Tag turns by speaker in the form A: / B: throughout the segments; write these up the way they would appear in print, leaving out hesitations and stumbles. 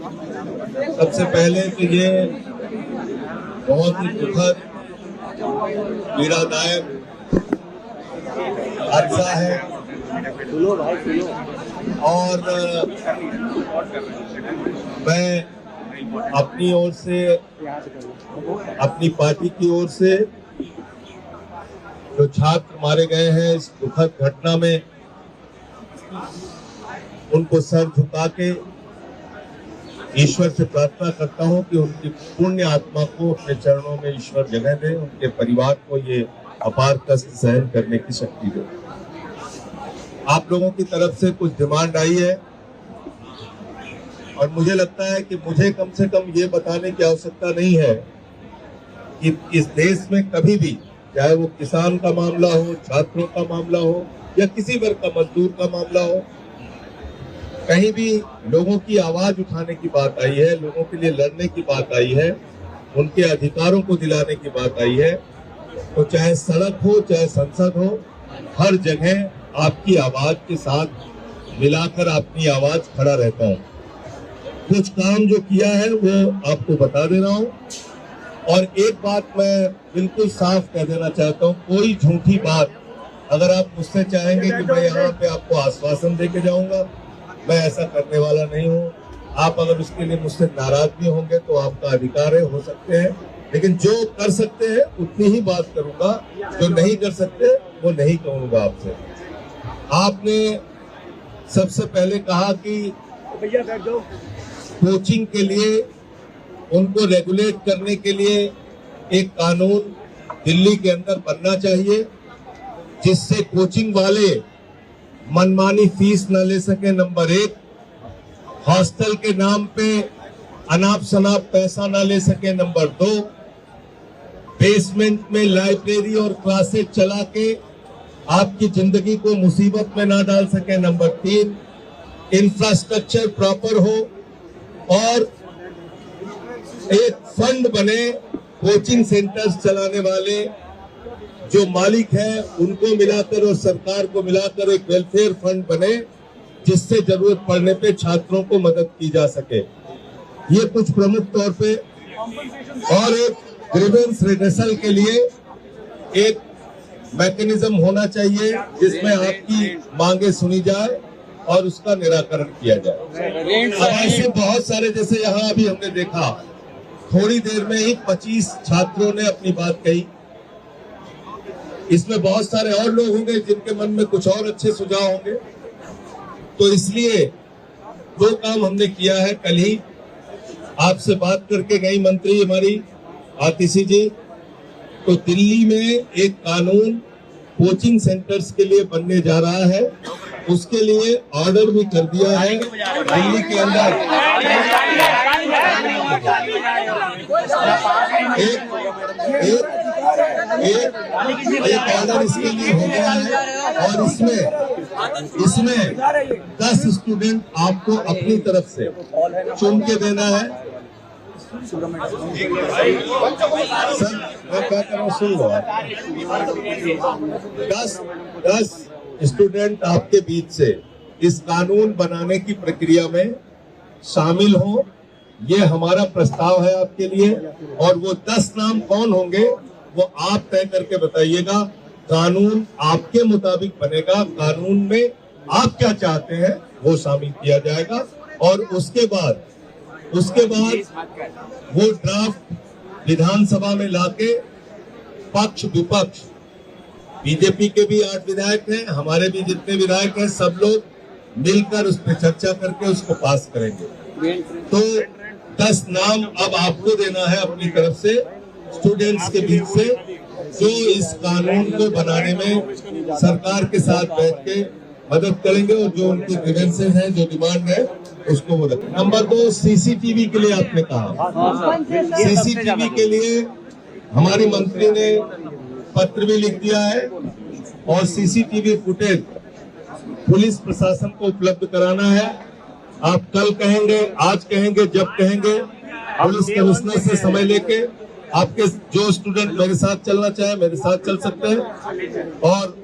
A: सबसे पहले तो ये बहुत ही दुखद पीड़ादायक हादसा है और मैं अपनी ओर से, अपनी पार्टी की ओर से जो छात्र मारे गए हैं इस दुखद घटना में, उनको सर झुका के ईश्वर से प्रार्थना करता हूं कि उनकी पुण्य आत्मा को अपने चरणों में ईश्वर जगह दे, उनके परिवार को ये अपार कष्ट सहन करने की शक्ति दे। आप लोगों की तरफ से कुछ डिमांड आई है और मुझे लगता है कि मुझे कम से कम ये बताने की आवश्यकता नहीं है कि इस देश में कभी भी, चाहे वो किसान का मामला हो, छात्रों का मामला हो या किसी वर्ग का मजदूर का मामला हो, कहीं भी लोगों की आवाज उठाने की बात आई है, लोगों के लिए लड़ने की बात आई है, उनके अधिकारों को दिलाने की बात आई है, तो चाहे सड़क हो चाहे संसद हो, हर जगह आपकी आवाज के साथ मिलाकर अपनी आवाज खड़ा रहता हूँ। कुछ काम जो किया है वो आपको बता दे रहा हूँ और एक बात मैं बिल्कुल साफ कह देना चाहता हूँ, कोई झूठी बात अगर आप मुझसे चाहेंगे कि मैं यहाँ पे आपको आश्वासन दे के जाऊंगा, मैं ऐसा करने वाला नहीं हूँ। आप अगर उसके लिए मुझसे नाराज भी होंगे तो आपका अधिकार है, हो सकते हैं, लेकिन जो कर सकते हैं उतनी ही बात करूंगा, जो नहीं कर सकते वो नहीं कहूंगा आपसे। आपने सबसे पहले कहा कि कोचिंग के लिए, उनको रेगुलेट करने के लिए एक कानून दिल्ली के अंदर बनना चाहिए जिससे कोचिंग वाले मनमानी फीस न ले सके, नंबर 1, हॉस्टल के नाम पे अनाप शनाप पैसा न ले सके, नंबर 2, बेसमेंट में लाइब्रेरी और क्लासेस चला के आपकी जिंदगी को मुसीबत में ना डाल सके, नंबर 3, इंफ्रास्ट्रक्चर प्रॉपर हो और एक फंड बने, कोचिंग सेंटर्स चलाने वाले जो मालिक है उनको मिलाकर और सरकार को मिलाकर एक वेलफेयर फंड बने जिससे जरूरत पड़ने पे छात्रों को मदद की जा सके। ये कुछ प्रमुख तौर पे, और एक ग्रीवेंस रिड्रेसल के लिए एक मैकेनिज्म होना चाहिए जिसमें आपकी मांगे सुनी जाए और उसका निराकरण किया जाए। अब ऐसे बहुत सारे, जैसे यहाँ अभी हमने देखा थोड़ी देर में ही 25 छात्रों ने अपनी बात कही, इसमें बहुत सारे और लोग होंगे जिनके मन में कुछ और अच्छे सुझाव होंगे, तो इसलिए 2 काम हमने किया है। कल ही आपसे बात करके गई मंत्री हमारी आतिशी जी, तो दिल्ली में एक कानून कोचिंग सेंटर्स के लिए बनने जा रहा है, उसके लिए ऑर्डर भी कर दिया है दिल्ली के अंदर। एक ऑर्डर इसके लिए हो गया है और इसमें 10 स्टूडेंट आपको अपनी तरफ से चुन के देना है। सर मैं क्या कर रहा हूँ, सुन लो। 10 स्टूडेंट आपके बीच से इस कानून बनाने की प्रक्रिया में शामिल हो, ये हमारा प्रस्ताव है आपके लिए। और वो 10 नाम कौन होंगे वो आप तय करके बताइएगा। कानून आपके मुताबिक बनेगा, कानून में आप क्या चाहते हैं वो शामिल किया जाएगा और उसके बाद वो ड्राफ्ट विधानसभा में लाके पक्ष विपक्ष, बीजेपी के भी 8 विधायक हैं, हमारे भी जितने विधायक हैं, सब लोग मिलकर उस पर चर्चा करके उसको पास करेंगे। तो 10 नाम अब आपको देना है अपनी तरफ से स्टूडेंट्स के बीच से, जो इस कानून को बनाने में सरकार के साथ बैठ के मदद करेंगे और जो उनकी ग्रीवेंसेस हैं, जो डिमांड है, उसको वो रखें। नंबर 2, सीसीटीवी के लिए आपने कहा, सीसीटीवी के लिए हमारी मंत्री ने पत्र भी लिख दिया है और सीसीटीवी फुटेज पुलिस प्रशासन को उपलब्ध कराना है। आप कल कहेंगे, आज कहेंगे, जब कहेंगे, पुलिस कमिश्नर से समय लेके आपके जो स्टूडेंट मेरे साथ चलना चाहे मेरे साथ चल सकते हैं और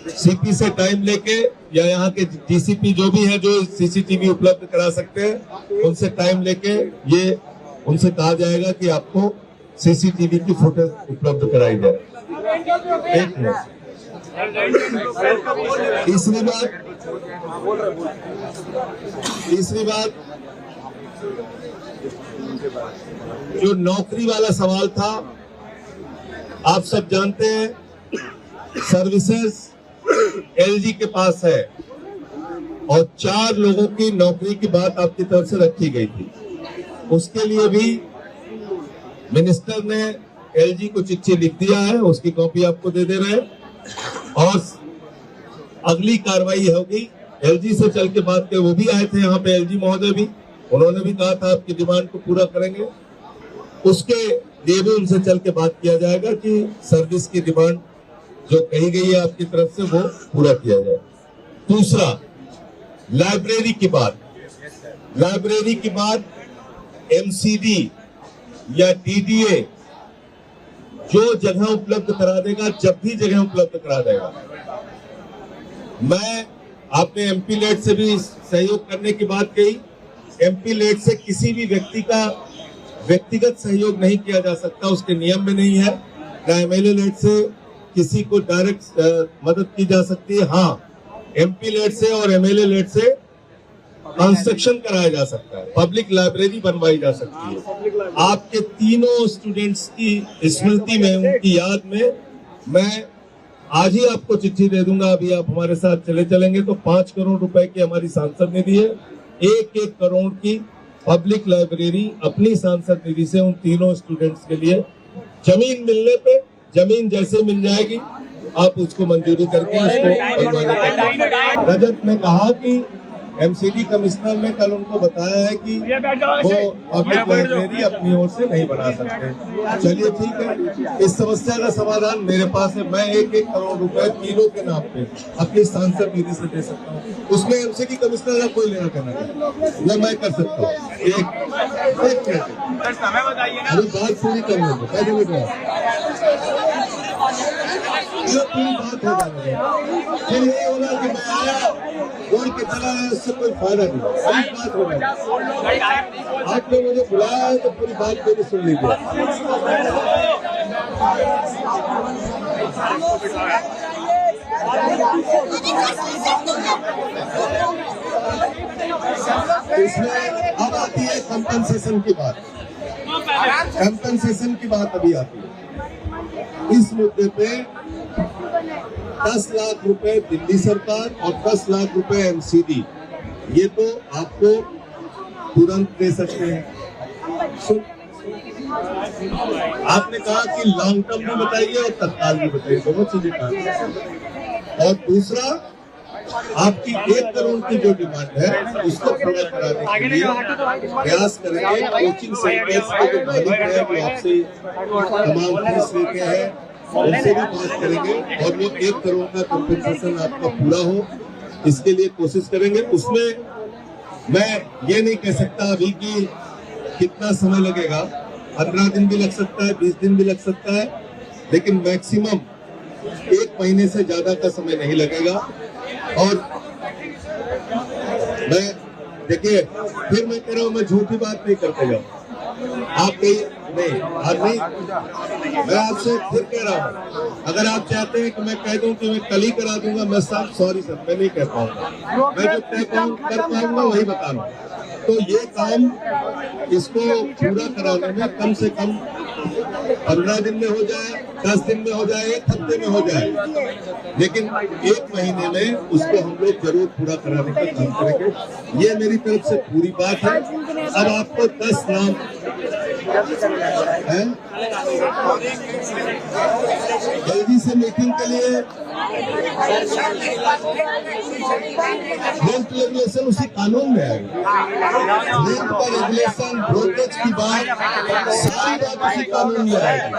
A: सीपी से टाइम लेके या यहाँ के डीसीपी जो भी है जो सीसीटीवी उपलब्ध करा सकते हैं उनसे टाइम लेके ये उनसे कहा जाएगा कि आपको सीसीटीवी की फुटेज उपलब्ध कराई जाए। एक मिनट। तीसरी बात जो नौकरी वाला सवाल था, आप सब जानते हैं सर्विसेज एलजी के पास है और 4 लोगों की नौकरी की बात आपकी तरफ से रखी गई थी। उसके लिए भी मिनिस्टर ने एलजी को चिट्ठी लिख दिया है, उसकी कॉपी आपको दे रहे हैं और अगली कार्रवाई होगी। एलजी से चल के बात के वो भी आए थे यहाँ पे, एलजी महोदय भी, उन्होंने भी कहा था आपकी डिमांड को पूरा करेंगे। उसके लिए भी उनसे चल के बात किया जाएगा कि सर्विस की डिमांड जो कही गई है आपकी तरफ से वो पूरा किया जाए। दूसरा, लाइब्रेरी की बात एमसीडी या डीडीए जो जगह उपलब्ध करा देगा, जब भी जगह उपलब्ध करा देगा। मैं आपने एमपी लेट से भी सहयोग करने की बात कही। एमपी लेट से किसी भी व्यक्ति का व्यक्तिगत सहयोग नहीं किया जा सकता, उसके नियम में नहीं है। ना एमएलए लेट से किसी को डायरेक्ट मदद की जा सकती है। हाँ, एमपी लेट से और एमएलए लेट से कंस्ट्रक्शन कराया जा सकता है, पब्लिक लाइब्रेरी बनवाई जा सकती है। आपके तीनों स्टूडेंट्स की स्मृति में, उनकी याद में मैं आज ही आपको चिट्ठी दे दूंगा। अभी आप हमारे साथ चलेंगे तो 5 करोड़ रुपए की हमारी सांसद निधि है। 1-1 करोड़ की पब्लिक लाइब्रेरी अपनी सांसद निधि से उन तीनों स्टूडेंट्स के लिए जमीन मिलने पे, जमीन जैसे मिल जाएगी आप उसको मंजूरी करके उसको। रजत ने कहा कि एमसीडी कमिश्नर ने कल उनको बताया है कि वो पब्लिक लाइब्रेरी अपनी ओर से नहीं बना सकते। चलिए ठीक है, इस समस्या का समाधान मेरे पास है। मैं 1-1 करोड़ रुपए तीनों के नाम पे अपनी सांसद निधि से दे सकता हूँ। उसमें एमसीडी कमिश्नर का कोई लेना देना नहीं, ये मैं कर सकता हूँ। एक अभी बात पूरी कर लेंगे, पूरी बात हो जाएगी। फिर ये होगा कि मैं आया बोल के चला है, उससे कोई फायदा नहीं। पूरी बात हो जाएगी। आपने मुझे बुलाया है तो पूरी बात मेरी सुन लीजिए। इसमें अब आती है कंपनसेशन की बात। कंपनसेशन की बात अभी आती है। इस मुद्दे पे 10 लाख रुपए दिल्ली सरकार और 10 लाख रुपए एमसीडी, ये तो आपको तुरंत दे सकते हैं। आपने कहा कि लॉन्ग टर्म में बताइए और तत्काल में बताइए, दोनों चीजें कहा। और दूसरा, आपकी 1 करोड़ की जो डिमांड है उसको पूरा कराने के लिए प्रयास करेंगे। कोचिंग सेंटर्स के जो मालिक है वो आपसे तमाम फीस लेते हैं, उनसे भी बात करेंगे और वो 1 करोड़ का कंपनसेशन आपका पूरा हो, इसके लिए कोशिश करेंगे। उसमें मैं ये नहीं कह सकता अभी कि कितना समय लगेगा, 15 दिन भी लग सकता है, 20 दिन भी लग सकता है, लेकिन मैक्सिमम 1 महीने से ज्यादा का समय नहीं लगेगा। और मैं देखिए, फिर मैं कह रहा हूँ, मैं झूठी बात नहीं करते जाऊँ। आप नहीं, मैं आपसे फिर कह रहा हूँ, अगर आप चाहते हैं कि मैं कह दूं कि मैं कल ही करा दूंगा, मैं साहब सॉरी सर, मैं नहीं कह पाऊंगा। मैं जो कर पाऊंगा वही बताऊंगा। तो ये काम इसको पूरा कराने में कम से कम 15 दिन में हो जाए, 10 दिन में हो जाए, 1 हफ्ते में हो जाए, लेकिन 1 महीने में उसको हम लोग जरूर पूरा कराने का काम करेंगे। ये मेरी तरफ से पूरी बात है। अब आपको 10 नाम है जल्दी से मीटिंग के लिए रेंट रेगुलेशन उसी कानून में आएगा। रेंट का रेगुलेशन, ब्रोकरेज की बात, सारी बात उसी कानून में आएगी।